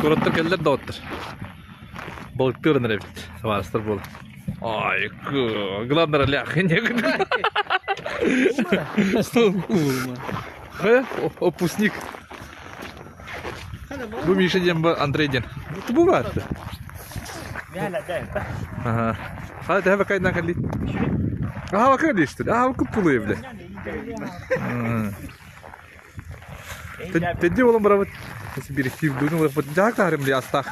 Kuruttur keller doğuttur. Balıktır ne bit. Savarstır bol. Ay gılanlar ali akın yakın. Опускник. Bu Миша ден bu Андрей ден. Bu var. Ага. Hadi hava kaydan kalli. Hava kalli işte. Hava kupulu evde. Tedi oğlum bravo. Nasıl bir film duydun mu? Cak tarım diye astak.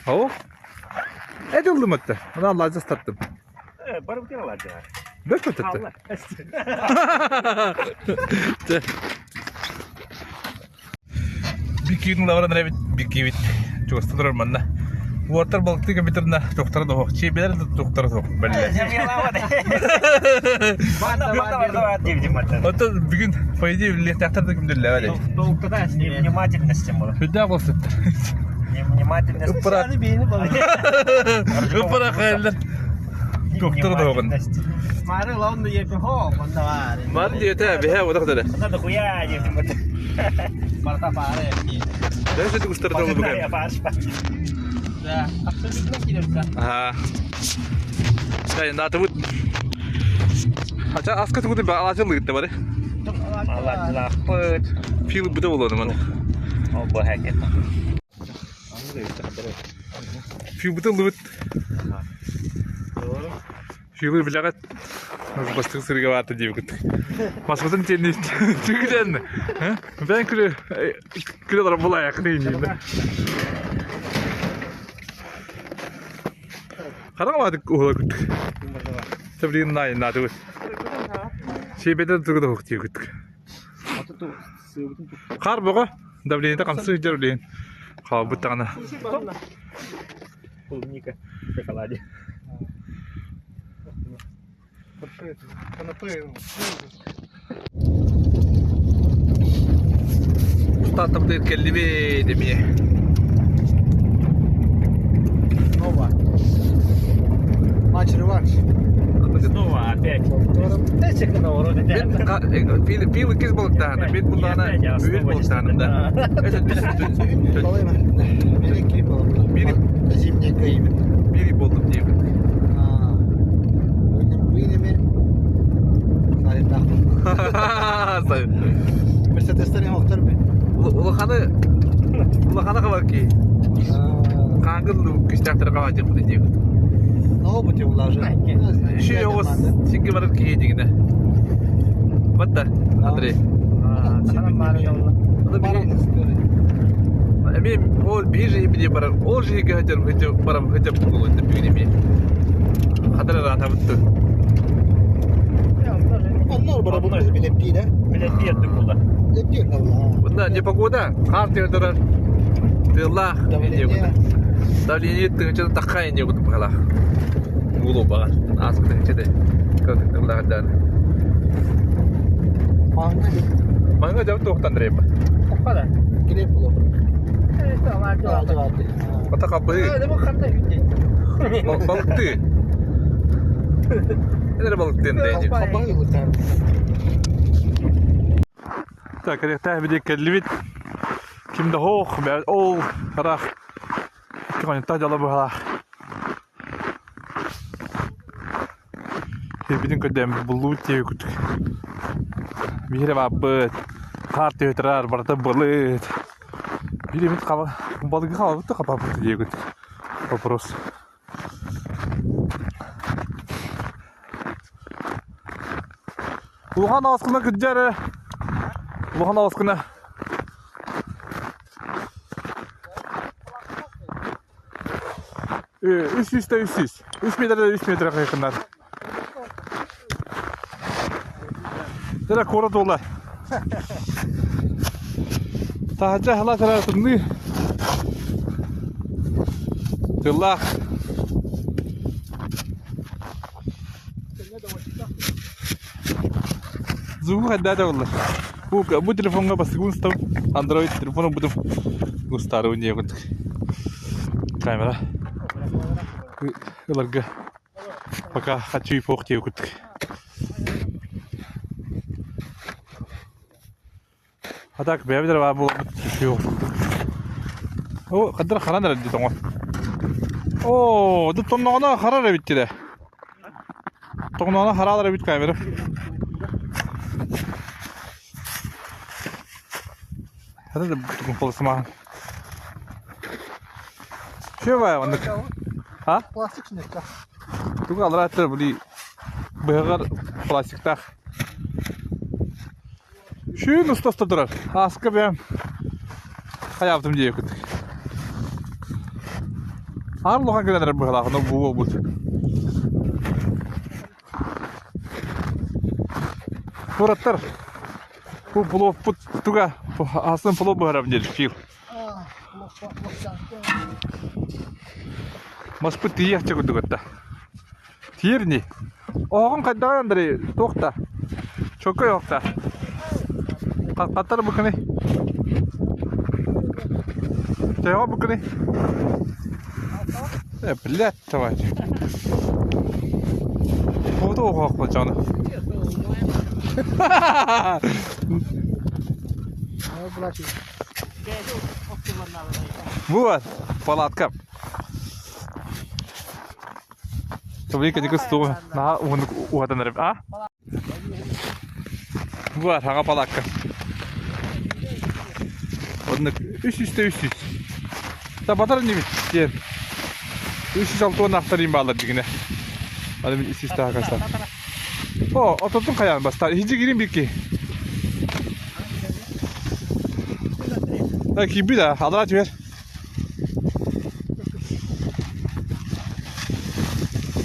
Hava? Edildim hatta. Bunu Allah'a sattım. Barım kira var ya. Dök mü tuttu? Bir kiyinin lavradan evet bir kiyit. Çok ıstadır ormanda. Bu ortar balıklı kabitirinde doktora da hoş. Çiğbeler de doktora da hoş. Hatta bir gün fayda evliliğe tahtar da kimdir levade. Внимательностью было. Hüdda bolsun. Внимательность. Uppara kayırlar. Doktora da hoşun. Mari lawan dia ke ho, mandawari. Mari dia tabi ha wadak da. Надо хуя девчонка. Marta pare. Ben şimdi kustura da bugün. Я паш. Ya, absolutely tidak bisa. Ha. Saya ndak tahu. Acha aska tuh tuh balasan gitu bari. Allah lapet. Feel betul loh mana. Oh bahagia. Feel betul loh. Feel bilakat. Nasıl bastık sırga vardı diye bakın. Masasının çenini çıkacağını. Ben kırıyorum bulaya yakın ineyim. Kadang madık oğla küttük. Tabii nayın nadı. Şey beden tuğda hoş diye küttük. Kar boğa. Tabii de kamsı jarulin. Kal bu tane. Клубника в шоколаде. Usta tabii kelime demeye. Nova. Матч реванш. Снова опять. Течек на уроне. Pil kız balıklarına, bir bunlarına büyük balıklarında. Biri kim oldu? Zimne kıyım. Biri balık diye. Bu yine mi? Sarı takım. Mercedes'ten yoktur mu? Ulakana kadar ki. Kangıl kışlaktır kavacı bu diye. Ne oldu diye ulaşır? Şu yolu çünkü var ki yediğinde. Batta, Andrei. Sana bari yolla. Emin ol bir şey bile var. O şey gajer hıcı para hıcı buldu bir gibi. Kadar rahat yaptı. Onlar bana bunu bilip değil ha. Bilet bir yerde burada. Bilip değil Allah. Bunda ne pagoda? Kart yoldarar. Allah. Davleniye tınçı takayın diye kutup kala. Gulu bakar. Askı tınçı de. Allah dan. Manga jauh tuh Andrei pak. Apa dah? Gini pula. Vardı. Kata kapı. Ada makan tak gini. Balıktı. Neler balıktı ne? Kapal yıllar. Tak ada teh bidi kelvit. Kim de hoch ben ol karak. Kan ta jala bahala. Bidin kadem bulut diye kutuk. Bir yere babet. Kart yötrar barda balık. Birimiz balığı kalıp da kapattı diye kutuk. Вопрос. Улхан авскына күддері. Улхан авскына. Üç metre yakınlar. Direkt kora dolu. Tahaca hala tarafını. Tıllah. Zoom ada والله. Bu telefonga bas Gustav Android telefonu buldum. Gustav oynuyor kuntuk. Kamera. Larga. Пока хочу и фохти kuntuk. Hadak bebeler var bu yok. O kadar karan nerede tamam. Oo, dı tonuna karar bitti de. Tonuna haralara bit kaybeder. Hadi de bu polsuma. Şey var ya ha? Plastik sinekler. Tu kalır attır bu bıyıklar plastikler. Şu usta durar. Askı ben hayatım diye kötü. Arloha gelenler bu halakında bu. Buratlar. Bu pulov tuga. Aslında pulov bu harap diye fil. Mas bu tiye çıkıyor tugatta. Tiyer ni. Oğun kadar andırı tokta. Çok yok da. Katar bu kene. Cevap bu kene. Блядь, давай. Вот ох, пацаны. Вот, палатка. Tabii ki kız na o hatanır. Ha? Вот, hanga palatka. Onun üst. Da batarın değil mi? Diyen. 306 tane aktarayım bağlar digine. Hadi bir üst arkadaşlar. O, oturdum kayan bas. Hiç gireyim bir ki. Belki bir daha. Al aç ver.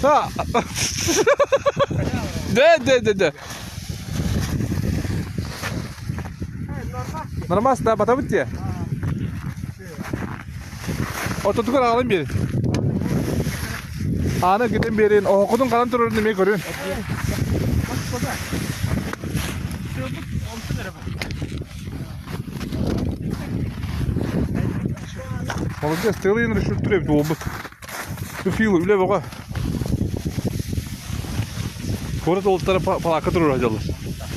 Ha. De. Normal da batabıt ya. Oturduk alalım bir. Ana gidin berin. Okudun kalan turunu demeyi görüyorsun. Молодец, ты лин решил треп долбы. Ты филу, бля, баба. Город олдтары палака турur acılar.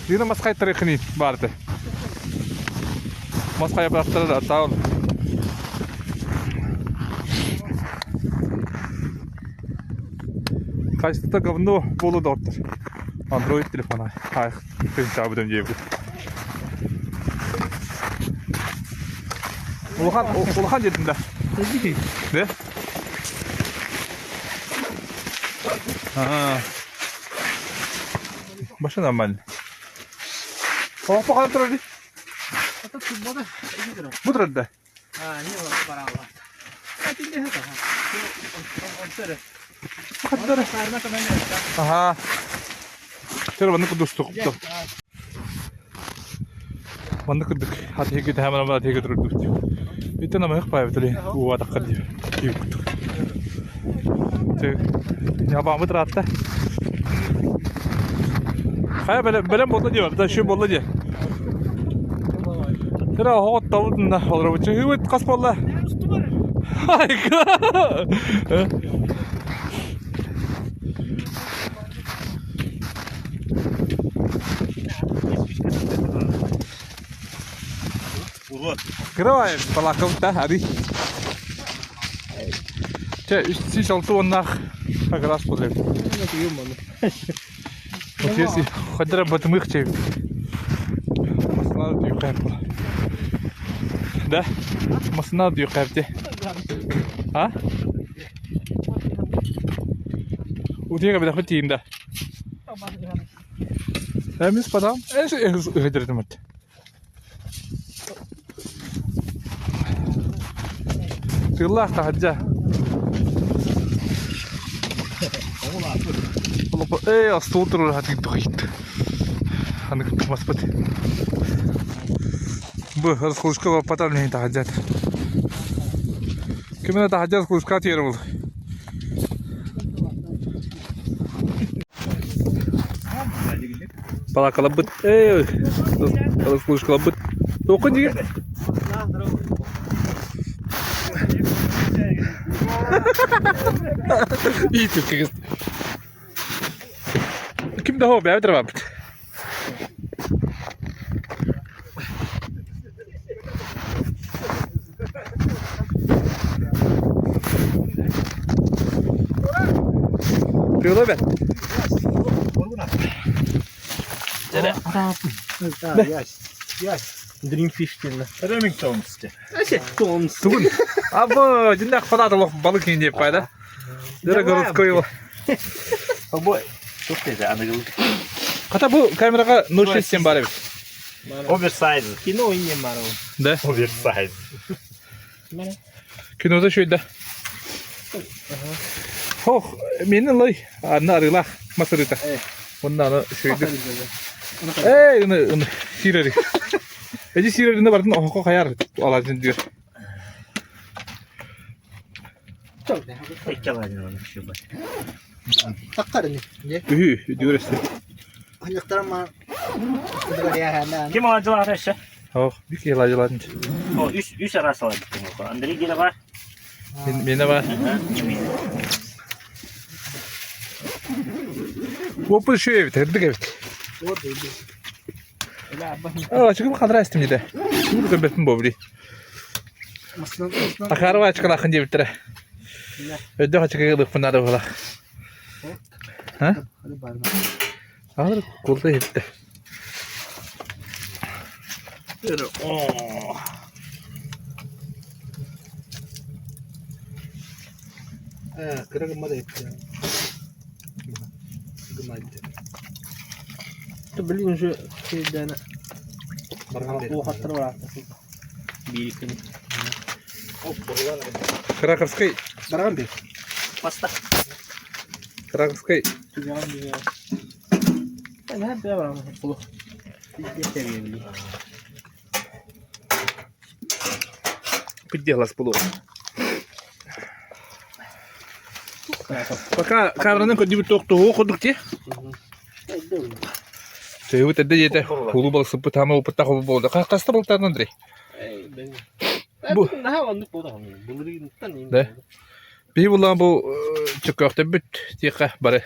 Yine maskay tarihini vardı. Maskaya bıraktılar da sağ ol. Kaçta говно bolu doktor. Android telefona. Hayır, ben çabuk döneceğim. Ulhan dedim de. Ne? Ha. Başına ben. Oh, bakalım dur hadi. Bu dur hadi. Hadi dur. Aha. Şöyle bana kudustuk. Bana kuduk. Hadi git hemen ama hadi götürdük. Bir tane mayık payı o ada kadar. Yok. Ya bana mı rahatta? Hayır böyle bolla diyor. Bir de şu bolla diyor. Tera hot tavudun da olur bu. Hüvet kas bolla. Harika. Kıravay palakavta hadi. Üst altı onlar agras problem. Ötesi kadar batımık çev. Masna diyor kayıp. Da masna diyor kayıp. Ha? Udiye kadar hati inda. Hemis padam. Hıdırdım et. Tırlah tahacca. Asıl oturur hadi doyut. Hani tutmaz pati. Bu harus kuluska patal nih tahajat. Gimana tahajat kuluska tiar bul. Pala kalabut. Harus kuluska kalabut. Dokun juga. Itu kız. Kim daha o be abi? Yola ben. Dreamfish diyorlar. Remington işte. Toms. Tugun. Abo, cindak fadadı balık yiyince yapaydı. Dere görüp koyuyor. Bu çok teyze anladın. Kata bu kameraga nur sistem var evet. Oversize. Kino oynayayım var o. De. Oversize. Kinoda şöyle. Oh, menin lay. Anna arıla masarita. Ondan şöyle. Onu sireri. Eci sirerinde vardı o kayar alacın diyor. Tek yalan onu şu bak. Takarın ne? Ühü diyor işte. Ayaklarım var. Kudur ya hemen. Kim acılar arkadaşlar? Oh, bir kere acıladın. O üç arası var. Andri gene var. Bende var. Bu şey evet, hırdık evet. Açık kadar istim de. Bu göbetim bobri. Akar var açık akın diye bitir. Öde açık yıldık bunlar da valla. Ha? Hadi bari. Alır kolda hepte. Kırıkma da etti. Gımaydı. Bilin şu şeyden O hatır var artık. Bir iki. Krakovskay. Baran bir. Pasta. Krakovskay. Güzel bir ya. Ben hep devam ediyorum. Bir seviyelim. Підділась було. Пока камеранın kodu bir toktuğu koduk ki. Sevut edde yete. Hulu balık sıpı tamam o pıtta kovu boldu. Kasta balıklardan Andrei. Bu. Daha anlık bu da. Bunu yiyinten De. Bir bulan bu çıkakta büt diyeka bare.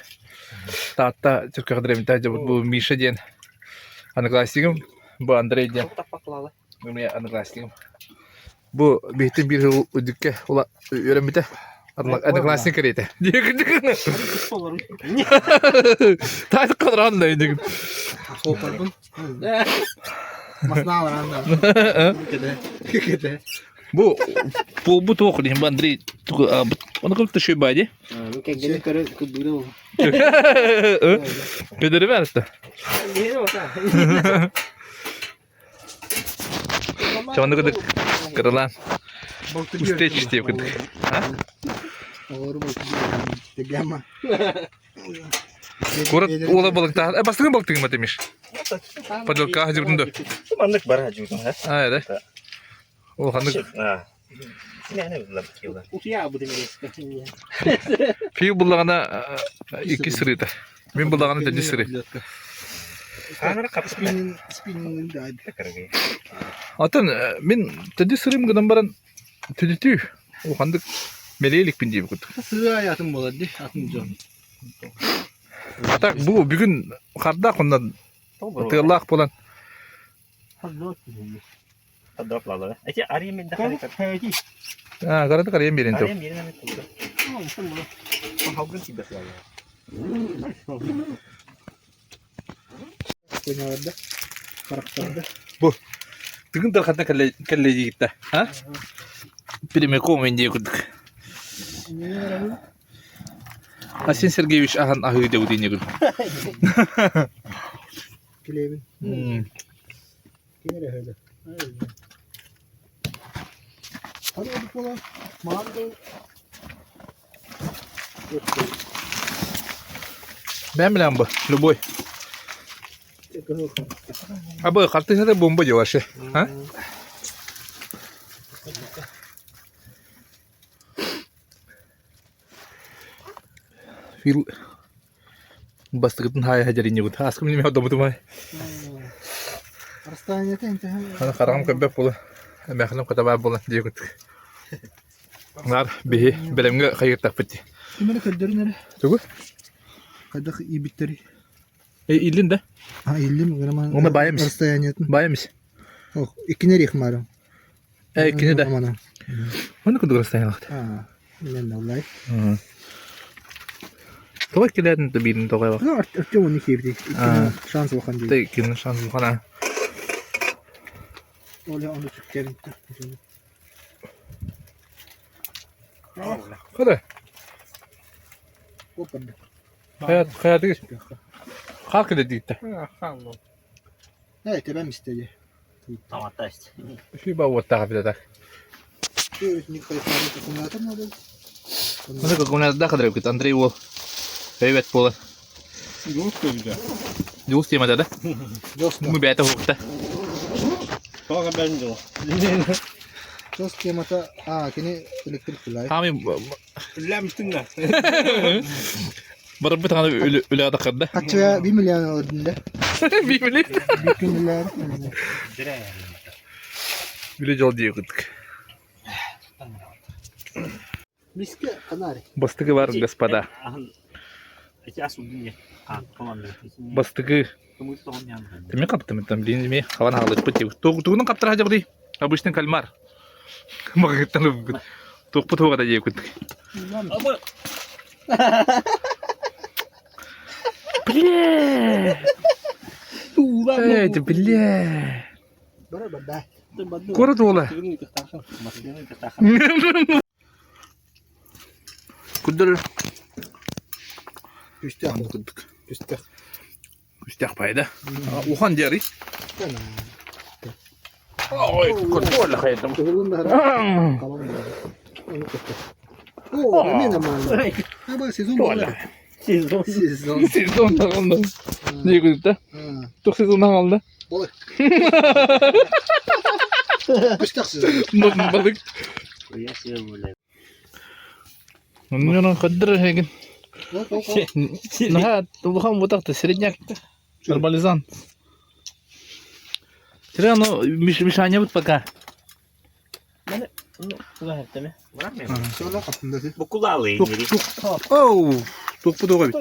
Tahta çıkak diremita bu Misha diyen. Anıklastiğim bu Andrei diyen. Bunu anıklastiğim. Bu bihtin bir dükke ola öğrenmede. Anıklastiğim kereyte. Diye gıdıkını. Tayt kadar anlayın. Soğuklardan. Masna var anda. Kede. Bu tuh nih Andrei. Onu kapı taşıyor baydı. Kayak gini kere keburu. Pederi ver işte. Çamandı gıdık. Kırılan. Üsteç işte gıdık. Ha? Doğru bak. Tegama. Kurat ola balık daha. Bastığın balık mı demiş. Padılka hacı bunu da. Anlık var hacı bunu. Ha evet. O hanık. Ha. Ne bileyim kiyorlar. Uçuya bu demek. Fiyo bulağına iki sırıydı. Ben bulağına dedi sırı. Kamera kapı Spinning guide. Atan ben dedi sırım gıdan baran tüdütü. O hanık meleğilik bin diye bu kutu. Sığ hayatım oladı. Atınca. Hatta bu bugün karda kondan tığlak bulan. Drop lalı. Ece arayayım ben de harika. Ha karada karayım birin Arayayım yerine mi tuttu? Tamam bunu. Havgun tibet ya. Kenarda. Karakterde. Bu. Bugün tarkatna kaleci gitti. Ha? Prime komen diye kutuk. Asin Sergeyevich ahan ahı da udin yagul. Kilevin. Kere öyle. Hadi hadi kola. Mavi. Ben bilen bu. Luboy. Abi kartı da bomba diyor şey. Ha? Fil bastıkın hay hajarin yagul. Askım ni mehadam tu mai. Hastaneye tente. Ana karam kabbe bola. Mehlam kata ba bola diye kutuk. Nar bihi belemge khayır takfeti. Kimere kadar nere? Tugu? Kadak iyi bitleri. İllin de. Ha illim garaman. Ona bayamış. Hastaneye. Bayamış. Oh, ikine rihmaram. İkini de. Mana. Onu kudur hastane vakti. Ha. İlen vallahi. Toy kilerin de birini toy bak. Ne artık onu kibdi. Ha. Şans bakan değil. De ikinin şansı kana. Öyle onu tükerim. Kada. O kadar. Hayatı geç. Kalk dedi gitti. Evet ben istedi. Tamam da işte. Şu bawa tahap da. Şöyle nikah yapar takımlar mı oldu? Mana kaguna da kadar kit Andrei wo. Evet pola. Yok öyle. Just tema da. Dost. Mu beta hokta. Sonra ben de o. Dost kemata kini elektrik kulay. Kami Üllemiştin de. barabı tane öyle atakada. Kaç ya 1 milyon ordunda. Bibili. Bütün milyar. Bile jol diye gittik. Miske kanari. Bastığı var господа. İki asıl dünya. Ha, tamam. Bastığı. Kamu tamam yani. Теме каптым там блин ми хаван халык пытек. Тугунун каптыр хажа бри. Обычный кальмар. Магыттан тук путуга да жеп кеттик. Ama Бля. Эй, ты бля. Bara bada. Кора тола. Кудыр. Üstü Аны куддук. Üstü. Үстәк пайда. Ухан дери. Kana. Ой, куртола хайдым. Kıvırında kalan da. Onu kötü. Oo, ne zaman? Ama sezon Тола. Sezon. Сезон тагылды. Не күдүктө? Ha. Ток сезондан калды. Balık. Kıştak sezon. Балык. ya şey böyle. Мунун кадыр хеген. Bak bak. Наха, тулхан бутакты средняк. Нормализан. Тирано мишаня бут пока. Kulağı hep mi? Bırakmıyor. Sonra kapındasın. Bu kulağı alayım. Оу, токпу тогой.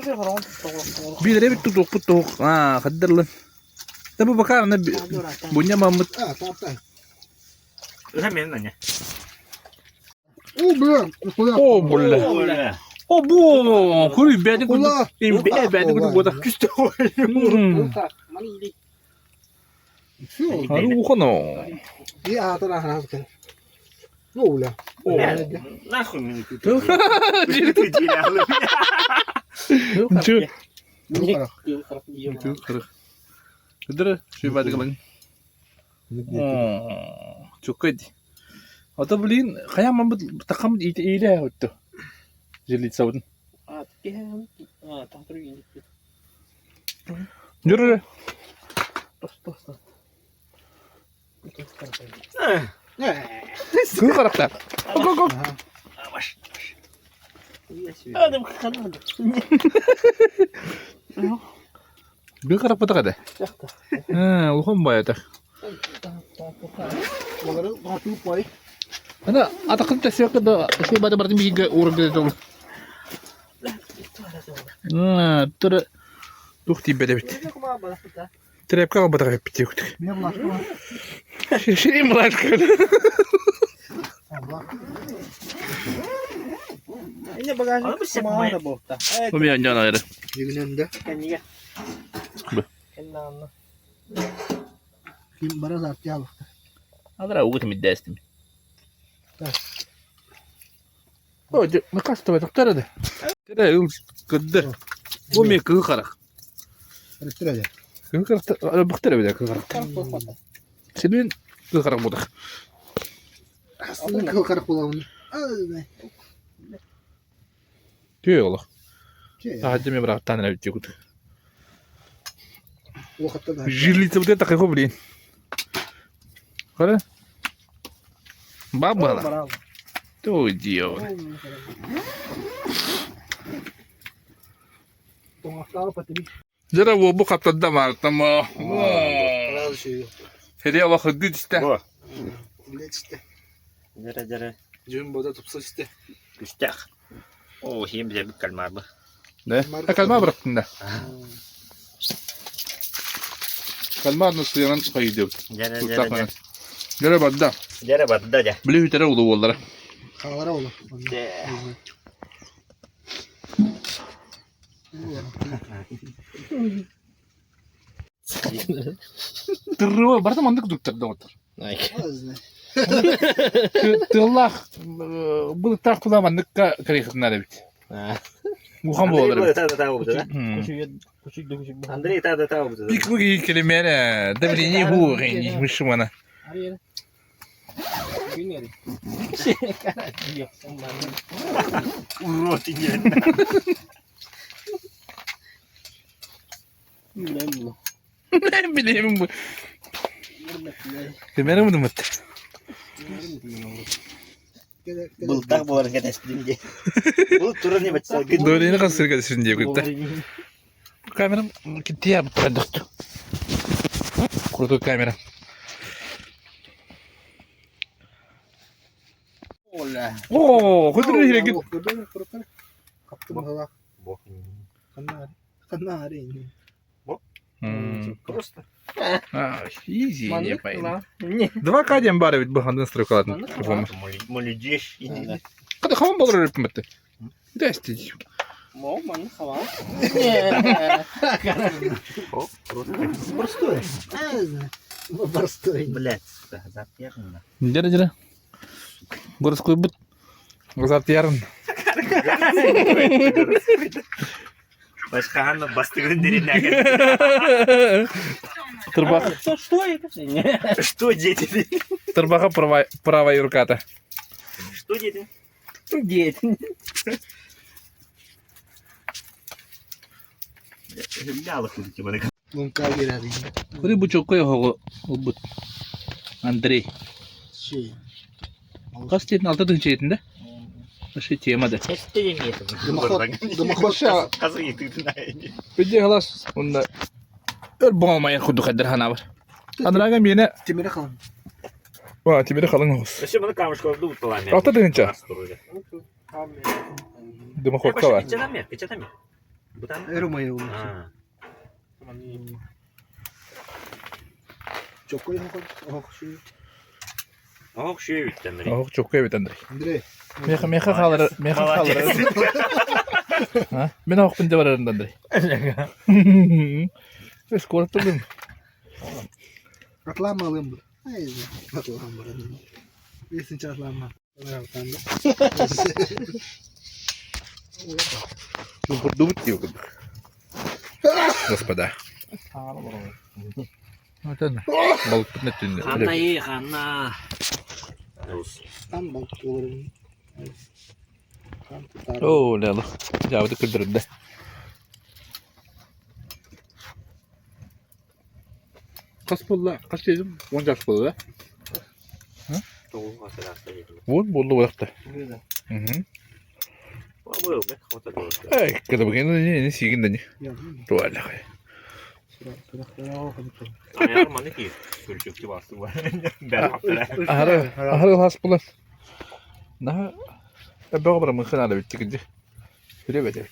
Билре бит токпу ток. Кадыр лан. Таба бакар на буня мамыт. Ha tamam tamam. Öğrenmeyin lan ya. Oo bırak. Kola. О, бля. Öyle. О, бо, кури беди куду. Kola. Беди куду бода. Küste Şu. Ару ухано. İyi hatırla hatırla. Ne oluyor? Nahul mini kütü. Kütü alıp. Чу. Yok para. Кадыр, şu беди калан. Çok kötü. Ata bilin, kaya mamut takam ile öttü. Jelit savun. Yürü. Kıl karakter. Go. Yavaş. Adam kalmadı. Bir karak patak ada. Ulham bayağı tak. Onları bakıp koy. Ana atakın tesyak da şey bada berarti bir orang gitu. Tur tuh tiba deh. Terap kau batak piti ukut. Ne bulaştı var? Şey melaşkan. Allah. Ini bagajnya kemana bu? Bu bir yancan ayrı. Yegünende. Kendiga. Bu. Kendiga. Kim bara zart ya bak. Adra ukut middestim. Oh, makas tuh batak tera deh. Tera ul kader. Bu mi kıl karak. Karıştır hadi. Kıl karak. Baktera bir de kıl karak. Senin kıl karak budak. Aslında kıl karak bulalım. Ay. Diyor Allah. Şey. Hadi mi bırak tane bir çekut. O hatta da. Jili tabii tak kau beliin. Kara. Baba lah. Tuh dia. Tonaklar patili. Jara wo bu kapta da marta ma. Razı şey yok. Hediye Allah hıddı işte. Bu. Bilet işte. Jere. Jumbo'da tutsa işte. Küste. O him bize bir kalmar bu. Ne? Kalma bıraktın da. Kalma nasıl yanan kaydı. Jere. Jara badda. Jere battı ya. Beli hütere oldu onlara. Kalara oğlum. Tırrıva barda mandık duktarda otur. Ay. Az ne? Tığlak bu takla mandık karikatlar bit. Ha. Wuhan bu olur. Küçük bu. Андрей тогда там вот. Bik bu iyi kelimene. Devri ni bu gini mışım ana. Hadi yere. Bilmiyorum. Yok. Урод идет. Bilmiyorum. Ben bileyim bu. Kemerim bunu mat. Был так был организм деньги. Был турне бачса. Doğru kasır kasır diye gitti. Kameram gitti ya bu tarafa. Kurdu kamera. Ola. Oo, kudur hile git. Kaptım hala. Kanari. Просто. Easy yapayım. Ne? Два кадем бары ведь бахандан строкалатын. Молодежь. Када хаман болар өпмәтте. Дәсти. Маман хава. Простой. Простой. Блять, сука, запьян. Дәре дәре. Горос куйбут. Газат ярын. Başka hanım bastığın derinlerden. Тырбак. Что это? Что дети? Тырбака правая рука-то. Что дети? Дед. Ляло ходите бana. Bunka giradi. Kuri bu çok koyu olbut. Андрей. Şey. Kaç dedin altı dın çeytinde? Şey tiyemedi. Что я не это? Дымохвоша. Казы ты знаешь. Bence halas. Onda. Ölbağmaya kudu kadar hana var. Andragam yine. Timire kalın. Va timire kalın olsun. Зачем она камушка в дуб поламя? Altı dın çay. Dıma korka var. Kaçata mı? Bu tane. Eromaya olur. Ha. Çok koyun koy. Oh şu. Oh şey bitten beri. Oh çok evet Andrei. Andre. Meha kalır. Meha kalır. Ha? Ben ok pinde var arında Andrei. Es korktum. Atlamalım bu. Hayır. Atlamalım. Bilsin çatlanma. Дубт его. Господа. Вот это. Балкон тünne. Ханна и ханна. Tam balık olurum. Tam tutar. Oo ne Allah. Cavdı kırdırdı. Kaç bolla? Kaç dedim? 10 yaş bolla. Doğru mesela söyledim. 10 bollu vakti. Hı hı. Bu be hota doğru. Ay, kada bakayım ne sigin de ne. Tuvalle. Ayar mı ne ki? Sürçükçü bastı var. Ben hafta. Ahara has bulan. Nah. Ebbe kabra mı khana bitti gidi. Bire bede.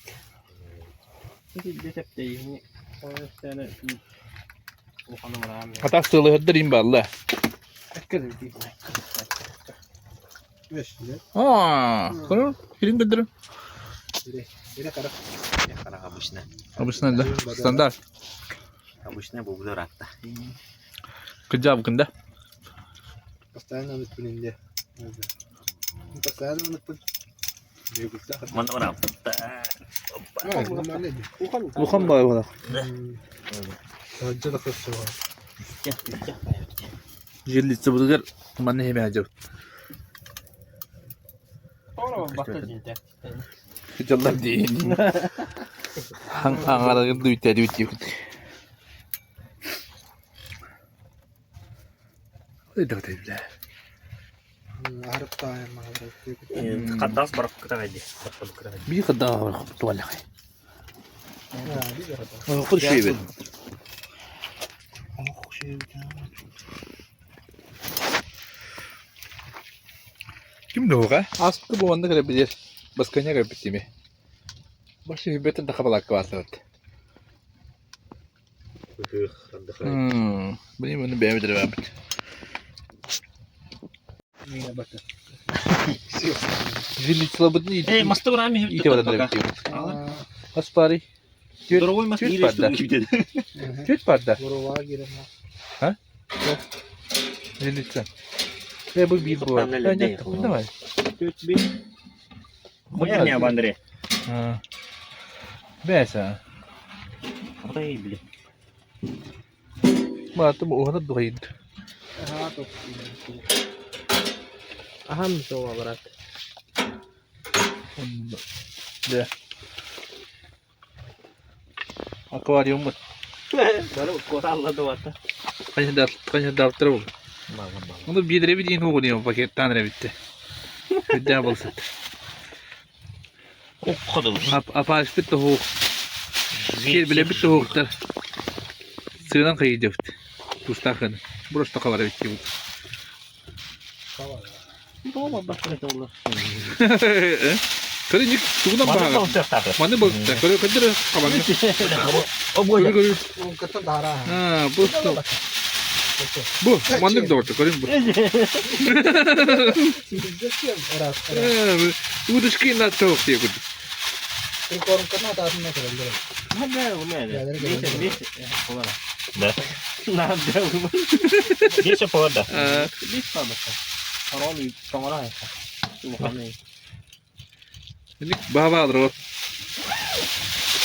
Şimdi detep değil. O sene o hanım rağmen. Hatta sığlı hıdırayım be Allah. Hakikaten değil. Beşle. Aa, konu film gıdırım. Bire kara. Я пора обычно. Abisinde de standart. Обычно bu da rahatta. Kıcab kında. Постоянно unutmayın diye. Постоянно unutmayın. Diye güzel. Mana rahatta. Evet, normal değil. Lukan bağı bana. Sadece da kız var. Jelli sıvırgar. Aman ne hemen acaba. Sonra baktı cinten. Kıcallar değil. Hangaragın duyuyor duyuyor. Öyle de. Harap tayo mga. Kadas barak kita kaydı. Bir kadar var tuvalle. Bir kara. Kur şey ver. Oh şey. Kim de o ka? Aslında bu anda kadar Baskanya kaybettiği mi? Başı hübbetin de kabalak var. Benim onu beğenmedim Ahmet. Yine bakın. Jelli sıvabını iyi. Ey mastı buraya mı? İyi de var da. Aspari. Doğru koymaz. Tüt İyi bardak. gibi dedi. Tüt bardak. Buraya girelim. Ne lütfen. Ve bu bir bu. Ben de Bence değil. takımda var. Tüt bir. Koyan ya bandırı. Ha. Mesela. O da iyi bile. Matım o kadar doydu. Aha top. Aha mı soğuk bırak. De. Akvaryum mu? Böyle kotalladı vata. Kaç daftar oldu. Onu bir lira bir din okunuyor paketten lira bitti. Bir daha bulsun. O kadar. Apariş bitti hoğuk. Şir bile bitti hoğuklar. Sığınan kayıcı bitti. Pustakını. Burası da kalara bitti bu. Doğma bakın olur. Karıncık tuğuna Bana bağlı. balık taktı. Mana balıkta. Karı kadar kabanı. O bu ya. Karı. Onun kata dara. Ha bu. Bu. Mandık da orta. Karın bu. Bu dışkıyı da çok diye kudu. Korun kana da ne kadar. Hadi bu ne? Neyse. Olar. Ne? Ne yapacağım? Geçe povada. Bir kaldı. Karol kamera ya. Bu hani. Şimdi baba alır o.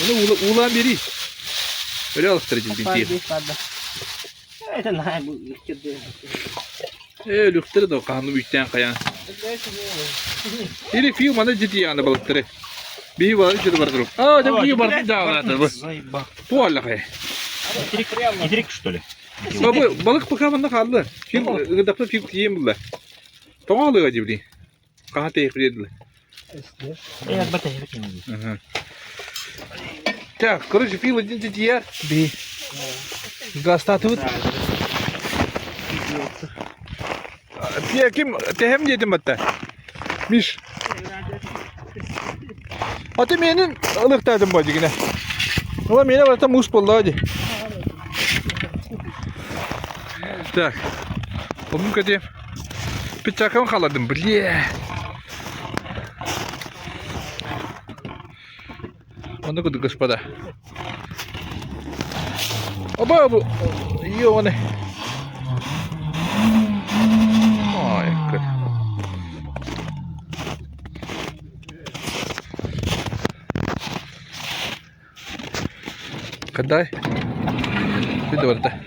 Onu ulan biri. Öyle alıştırıcı bir diye. Bir kaldı. Evet lan bu ikide. Lüktürü de o kanlı büyükten kayan. Yine fiyo bana ciddi yani balıkları. Bir var ciddi vardır. Aa da bir var daha var bu. Bu Allah kay. İdirik что ли? Baba balık bakamında kaldı. Film gıdakta film diyeyim bunlar. Tamam alıyor acaba diye. Kaha tekrar edilir. Ya bakayım. Так, короче, пил один ciddi bir gazete tut. Piye kim tehem dedim hatta. Miş. Hatta menin ılıktaydım bacı yine. Ama mene var tam mus buldu hadi. Так. Bunun kadar bir çakam kaladım bile. Onu kudu господа. Оба bu. Йоне. Ой, как. Кадай. Bir de orada.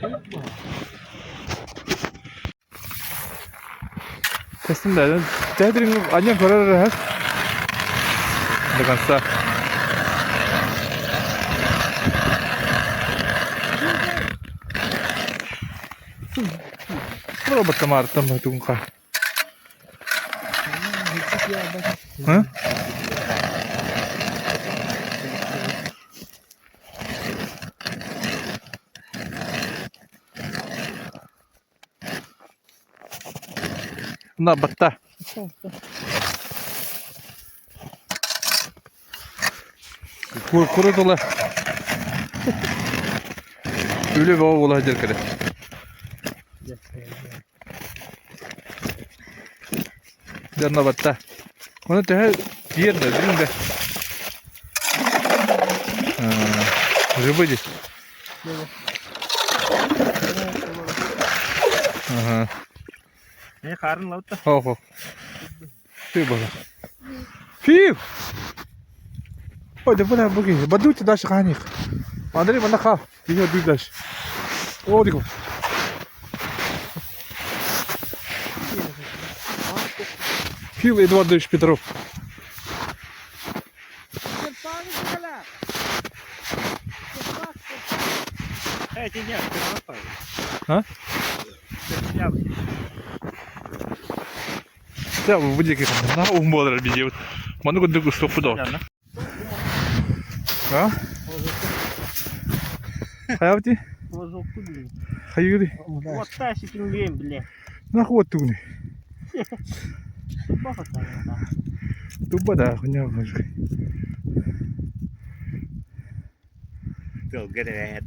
Teslim de. Tedrin annem karar ha. Dengan sah. Berapa temar tambah tungkah? Hah? Nak betah. Kuru dolar. Öyle bir oğul hacer kere. Jangan betah. Mana teh biar dah dulu dah. Ribu je. Ne karın lautta. Ho. Fiu bala. Fiu. Oh, dah pernah pergi. Badu tu dah sekarang ni. Mana ni mana kau? Dia duduk dah. Oh, dia. Fiu Eduardovich Petrov. Evet, не я. Ha? Ya bu dia kira. Nah, umur dah dia. Mana kau duduk stop dah. Ha? Hayat ni? Bozuktu bile. Hayır. Hatta şekilliyim bile. Nah, kuat tu ni. Bak hatta. Tu pada punya apa? Tuh, gede.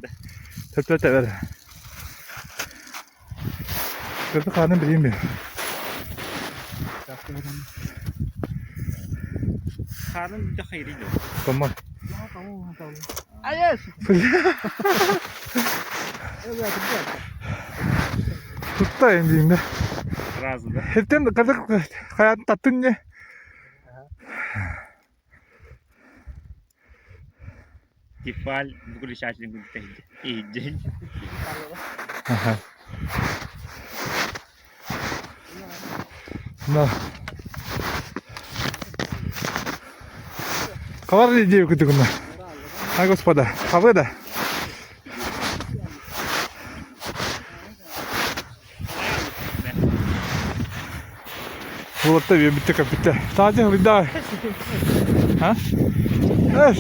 Tak ada. Kita kanan beri ya. Karın bir de hayırlı. Tamam. Ayos. Tutta indiğinde. Razı da. Hepten kadar hayatın tattın ne? İkbal bu kuliş açtığını gülteydi. İyice. No. Кавар идею кутугна. А господа, а вы да? Вот это биtti kapita. Sadece hırda. Ha? Evet.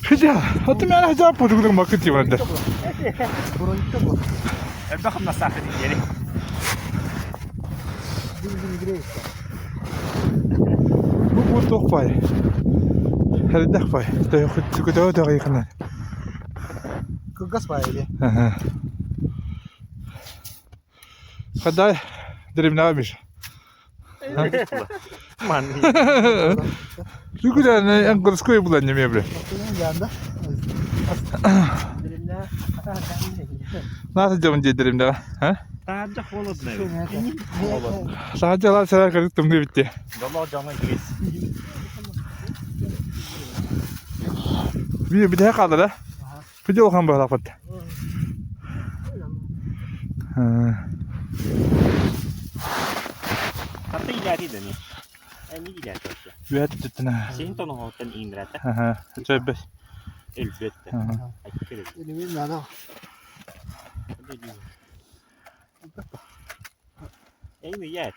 Hıca. Hatta ben hıca podukun bakıcı vardı. Bakın nasıl akıdı geri. Bu çok pay. Hadi dak pay. Da yakın. Kırgaz payı. Kadar derim ne yapmış? Man. Çünkü yani en kırıskıyı bulanım ya bre. Yanında. Nasıl camın cedirim de? Ha? Sadece kolot ne? Sadece lan sever karıştım diye bitti. Valla cama giriş. Bir daha kaldı da. Bir de okan böyle kapattı. Hatta ileri dönüyor. En iyi ileri dönüyor. Büyük tutun ha. Senin tonu halkın indirete. Çok Elbette. Hakikaten. Elimin nana. En iyi yer.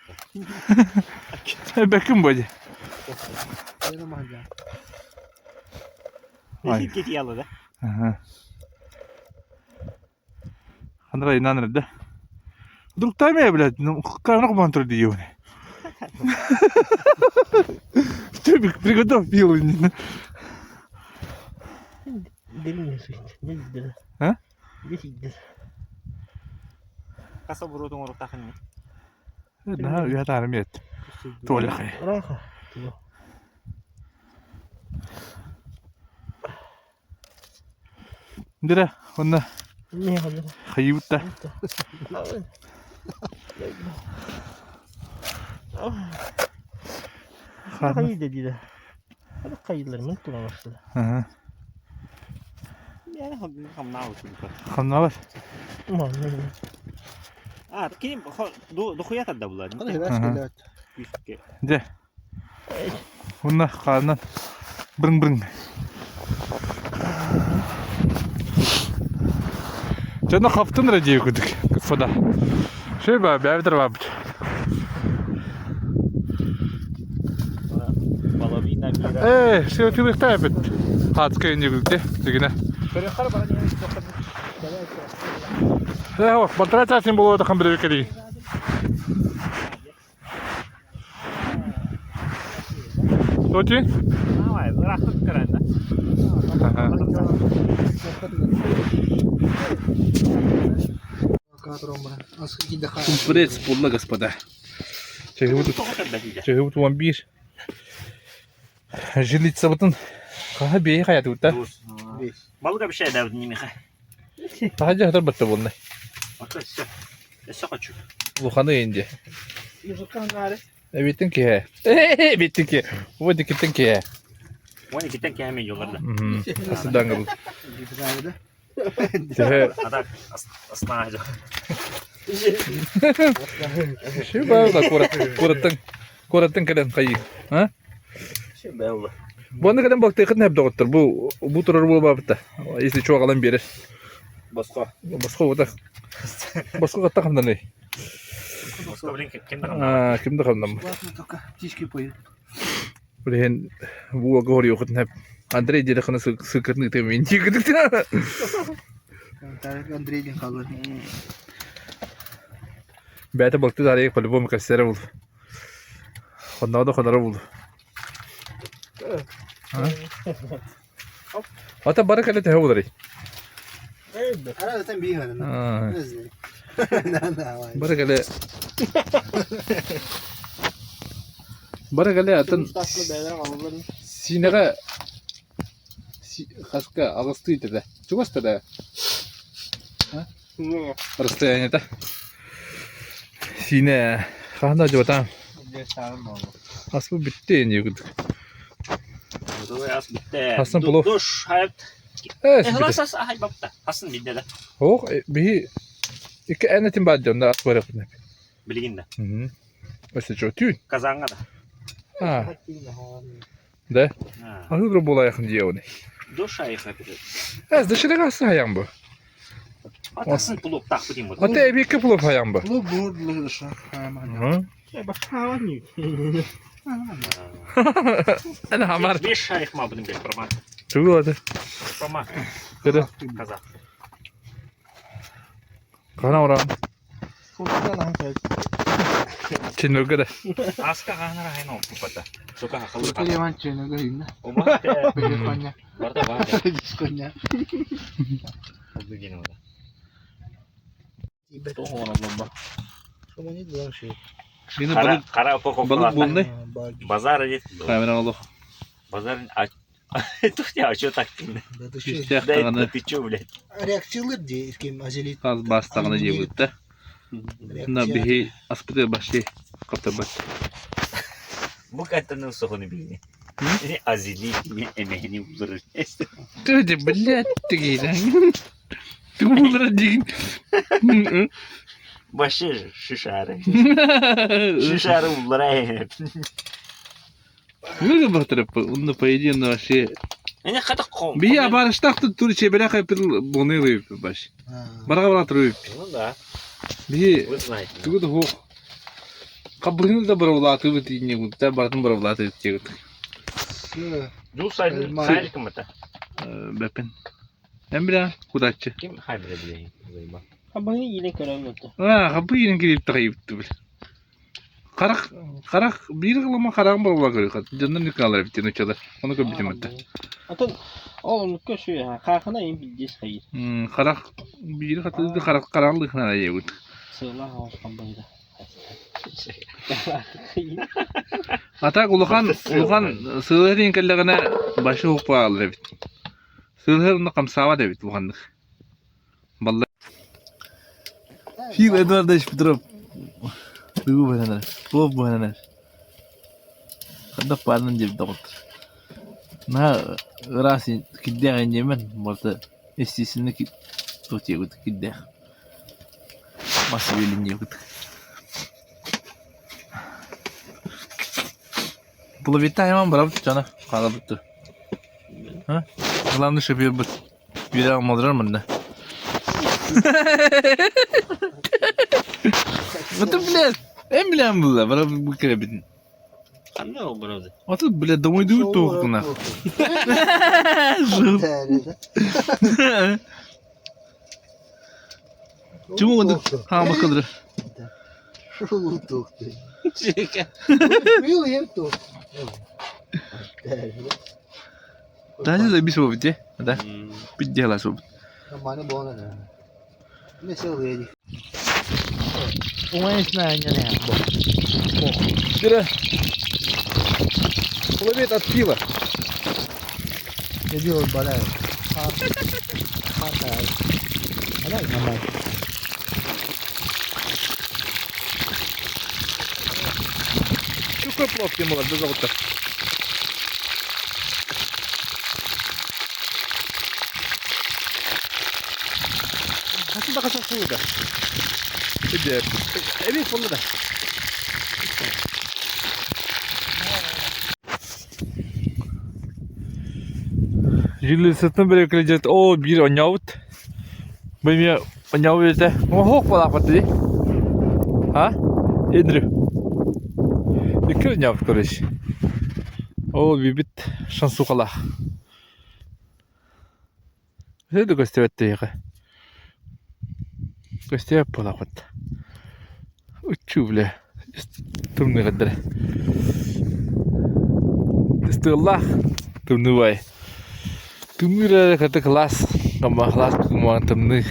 Bakın böyle. Benim hala. Ne git yalı da. Kanara inanır da. Dur taymaya bile. Karnı kontrol ediyor. Tabii приготовь пилу. Deli ne süt? Ne gitti? Ha? Ne gitti? Kasa burutun ortak ne? Ne ya tarım et. Tuğla kay. Raha. Dira, onda Ne oldu? kayıp da. Kayı dediler. Hadi kayılarımın kullanmıştı. Yani ham nav olsun. Kanına var. Aman ne? Ah, kim dokuya da bunlar. Hadi ver şöyle. Yüzke. De. Onda karnından brın brın. Canı kaptın racıyı kuduk. Kıfada. Şey be, bir evdir var. Balavina mira. Şey tübükte yapıt. Hatska ince gülde. Zigine. Перехар бара не Bak, batıra çarşın bu da kambire bekleyin. Soçi? Давай, rahat karanda. Askı daha. Конкуренция полна, господа. Чего-то вампир. Жилица вот он. Кага бей хая тут, да? Balığa bir şey derdim yine. Daha kadar battı bunlar. Arkadaşlar. Eşe kaçıyor. Bu kanı yiyince. Yusuf'tan gari. Bittin ki he. Bittin ki. Bu diktin ki he. Vani gitten ki hemen yukarıda. Nasıl danga bu? Gitti gari de. He. Adak aslan ağacı. Şey var da koratın kadar kayı. Ha? Şey belli. Bu anda kadar baktı kadar hep doktor. Bu turur bu babıtta. İşte çok alan biri. Başka. Başka o da. Başka katta kamdan ne? Başka bilin kimde kaldı? Kimde kamdan mı? Bakma toka. Tişki koyu. Ulen bu agor yok hep. Andrei jadi kana sıkıntı temin çıktık da. Tarık Andrey'den kalır. Bete baktı da araya kalıbı mı kasere buldu. Ondan da kadar buldu. Hatta barakale te havudari. Ara zaten bir yandan. Barakale. Barakale atan Takla beyler avluların. Kaska ağustuydu da. Çok hasta da. Расстояние-то. Sine. Kahanda acaba tamam. Asıl bitti en iyi. Hasan Pulov. Duş, hayat. Evet. Ehlasas ahay babta. Hasan bildi de. Oh, bir iki enetim badyon da asbar yapın. Bilgin de. Hı. Mesela çok tüy. Kazanga da. Ha. De. Ha. Ahır bola yakın diye onu. Duş ayık yapıyor. Az dışarı kalsın hayam bu. Hasan Pulov tak bu diyeyim. Hatta bir kapılıp hayam bu. Ну, бурдлы ша. Hı. Ana hamar. Beş ayık mı bunun beş parmak? Çok oldu. Parmak. Kırı. Kazak. Kana oran. Куда нам кайт? Çin kırı. Aska kanara hay no kupata. Suka hakalı. Только Иван чайно говорим, O var da. Без коня. Var da var da. Без коня. O bilgin o da. Тебе. Tuh orang lomba. Что не делаешь? Yine Kara balık kara pokok. balık bu ne? Bazar aja. Hemen alalım. Bazarın aç. Tuh ya açıyor taktiğini. Да ты İşte что? Da kanı ты чё, блядь? Reaksiyalar diye kim acele az bastığını diye bu da. Na bir aspıda başlı kapta bak. Bu kadının sokunu bildi. Ini azili emeğini uzarır. Kıdı bilet diye. Tumulara din. Başı şişarı. Şişarı uzara hep. Ne baktırıp onu paydiyen şey. Ini kata kom. Bir ya barıştakta tur çebele kapıl bunu yapıyor baş. Bara bara duruyor. Onu da. Bir Uznay. tu da ho. Kabrini da baravlatı bittiğini bu da baratın baravlatı diye. Dul sayın sayın kımata. Bepen. Hem bile kudaççı. Kim haybre bileyim. Zayma. Abang ini yine karanlıkta. Ha, kapı yine girip takayıptı bir. Karak bir kılama karak baravla görüyor. Candan yıkanlar bittiğini uçalar. Onu köpütüm hatta. Atın oğlum köşü ya. Kalkana in bileceğiz hayır. Karak bir katıldı karanlık nereye yiyorduk. Sığla havuz kambayda. Atak ulukan sığırın kelleğine başı hukpa alır evet. Sığırın da kamsava da evet bu kandık. Vallahi. Fil Edward da hiçbir durum. Bu beneler. Bu beneler. Kadar paranın cebinde otur. Na rasi kidya enjemen borta estisini ki tutuyor gut kidya. Masih bilinci gut. Bunu bitti hemen bırak cana. Kala bitti. Ha? Ulan dışı bir bir almadılar mı ne? Betul bilen. En bilen bu la. Bana bu kere bitin. Anne o burada. Atıl bile damayı duyup tuğukuna. Cuma oldu. Ha bakılır. Шулу тухты. Çeka. Был я тут. Daha da bir sohbet bitti. Hadi. Bitti hala sohbet. Mana bona da. Ne söyledi? Umayış na yan ya. Kira. Kulübet at pila. Ne diyor bana? Ha. Ana nama. Şu kapı optim olur da zaten. Nasıl da kaçak suyu da. Hadi. Evet fırla da. Jilli sırtını böyle kılacağız. O bir anyavut. Benim anyavut ise. Ama hok falan patladı. Ha? Edri. İki anyavut kardeş. O bir bit şansı kala. Ne de gösterdi ya. Göster pola pat. Uçu bile. Tümünü kadar. İstillah. Tümünü vay. Tümünü kata kelas. Nama kelas kemana tümünü.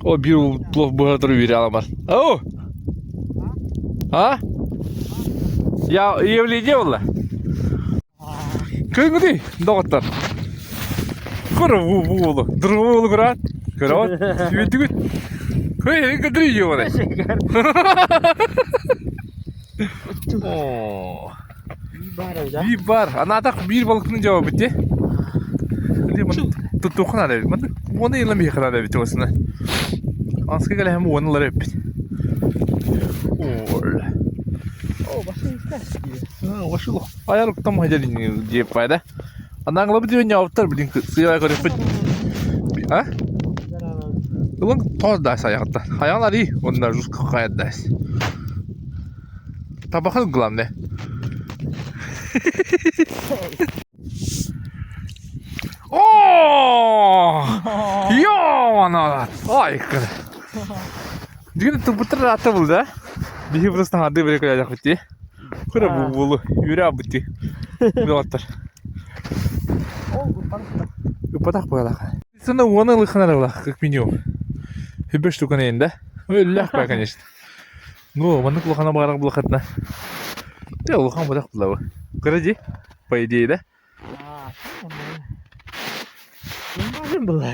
O bir blok buat terus alamar. Oh. Ha? Ya iya beli aja valla. Kau ngerti? Dokter. Кора вулу. Дрвулу град. Град. Видигит. Хей, кадри йоне. О. Bir var. Ana da bir balıkın cevabı bitti. Hadi bunu tuttuğun hadi. Bunu yılan bir kadar bitti aslında. Aslında gelen hem onları hep. Başlı. Ayarlık tam hajalin diye payda. Ana ngala bir dünya avtar bilin siyah kadar pet. Ha? Ulan toz da sayakta. Hayallar iyi. Onlar rus kakayat da. Tabakın glam ne? Oh! Yo, ana! Ay kız. Dün tubutur rahatı buldu. Bir burası hadi böyle koyacak bitti. Kura bulu. Yürü abi bitti. Bir otur. Upatak böyle. Sana ona lıknar ola. Как минимум. Bir beş tukun elinde. Öyle lak конечно. Ну, манık lıkana bağırak bulakatna. Ya lıkan budak bulağı. Kırıcı. По идее, да? Не можем было.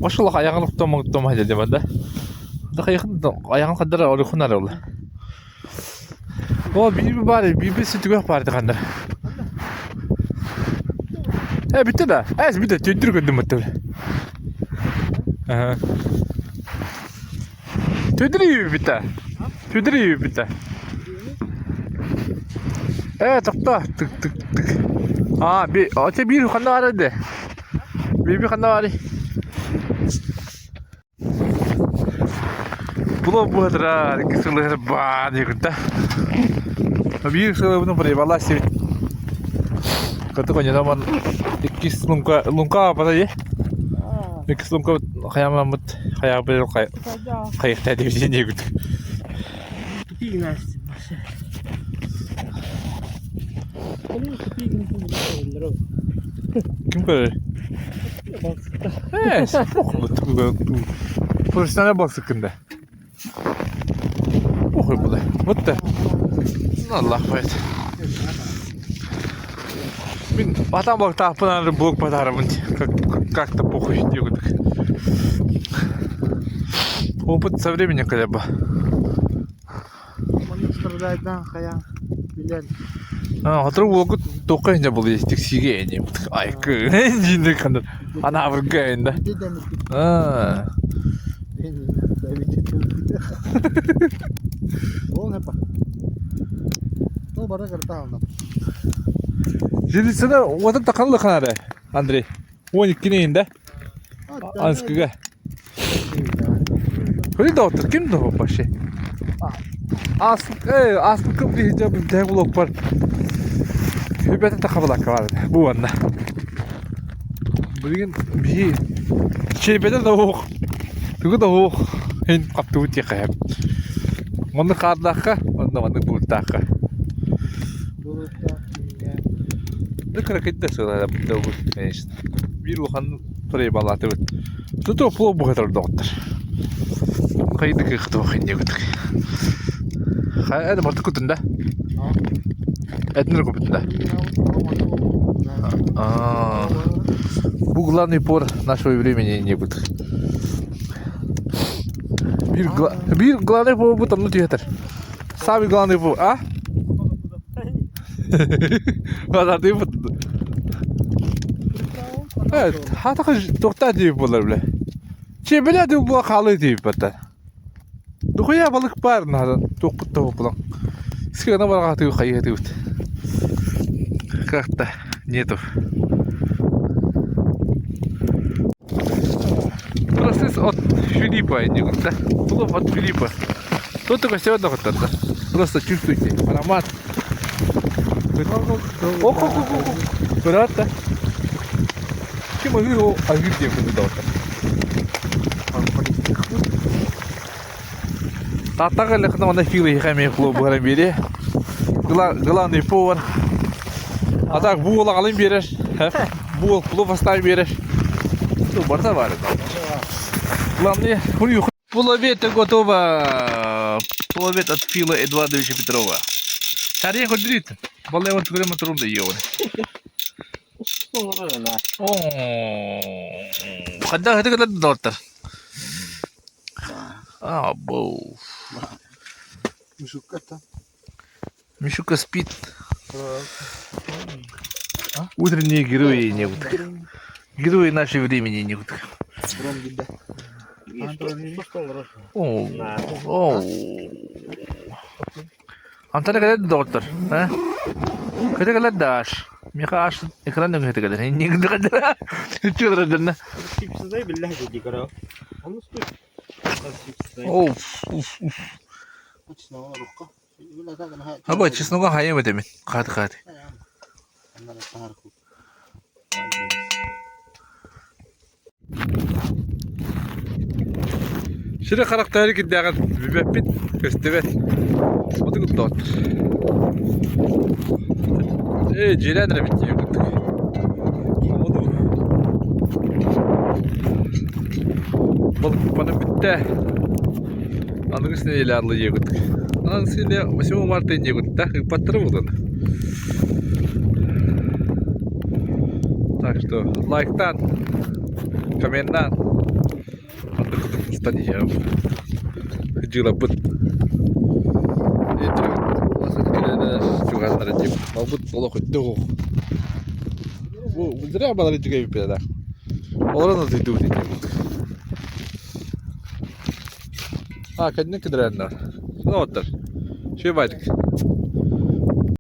Maşallah ayağını tutma hadi demedi. Da ayağını kadar oraya kunar ola. O bir bari bir sütü parti kandır. Bitti de. Bir de tüydür gördüm mutlaka. Aha. Tüydür bitti. Tüydür bitti. Evet tıkta tık tık tık. Bir kanda vardı. Bir kanda var. Bu kadar kısırları bağlı yıkıntı. Bir kısırları bunu buraya vallahi sevdim. Kata konya zaman ikis lungka apa tadi? Ikis lungka kayak mamut kayak bel kayak tadi di sini gitu. Kepingin sih. Ini kepingin tuh. Kim böyle? Sıkıntı. Profesyonel bak sıkıntı. Bu da. Mutlu. Allah koyet. Bin adam bak tapınar blok patarımın. Как-то похуй делают. Опыт со временем хотя бы. Оны страдайдан кая билен. Hatırı bu toka ince buluyor işte sige ince. Ay kı. Cinde kanır. Ana bir gayında. वो है पा तो बड़ा करता हूँ ना Şimdi sana o da takanlı kanarı. Andrei. 12 inde. Anskıga. Öyle de otur. Kim de o başı? Aslında bir hicab bir tek blok var. Hübete takabılak vardı. Bu anda. Bugün bir şey bedel de o. Tügü de o. Hen kaptı uçya kayıp. Onu kardaka, onu bultaka. Ne kadar kitle söyler bu işte. Bir luhan buraya bağlatı var. Tutu pulu bu kadar doktor. Kaydı ki kıtı bakın ya kutuk. Hadi martı kutunda. Etnir kupunda. Bu главный пор нашего времени не будет. Bir главный пор bu tam театр. Самый главный пор, а? Kadar değil mi? Evet, hatta doktor değil bunlar bile. Şey böyle de bu kalı değil bata. Dokuya balık var nadan, dokut da bulan. Сколько var katı kayı değil. Как-то нету. Процесс от Филиппа, не говорит, да? Плов от Филиппа. Тут только сегодня вот это. Просто чувствуйте аромат. Ох. Брата. Чем мы его где буду Татага лехна на филы хами плов барам бере. Главный повар. А так бугул алым берер. Бугул плов оставим берер. Ну, барта бар. Главное, половина готова. Половина от Фила Эдуардовича Петрова. Tarihin ko dito. Balay mo tuloy matulog na iyo. Oo, na. Kadang hati ka dokter. Bo. Suka ta. Мишука спит. Утренние герои не вот. Герои нашего времени не вот. Пром гида. Антara kadar dokter, ha? Kadar kadar daş. Mika aş ekran yok kadar. Ne kadar? Hiç olur adına. Chips زي بالله بدي كرا. خلص كيف. Of. Почна рука. Вона так на. Aba честно hayır mı demin? Hadi. Она тарку. Şimdi karakteri gidiyor. Bibepit. Köstebet. Sıfatı kutlu otur. Cilenle bitiyor. Hamadı. Balık bana bitti. Anın üstüne ilerle yiyorduk. Anın üstüne 8 Mart'ta yiyorduk. Так, потрудно. Так что лайктан, комментан. Статья. Ходила бы. Это juga narajim. Mabut плохо дух. Зря было речь педа. Orang nanti itu sih. Kadang kedengaran. Noter. Coba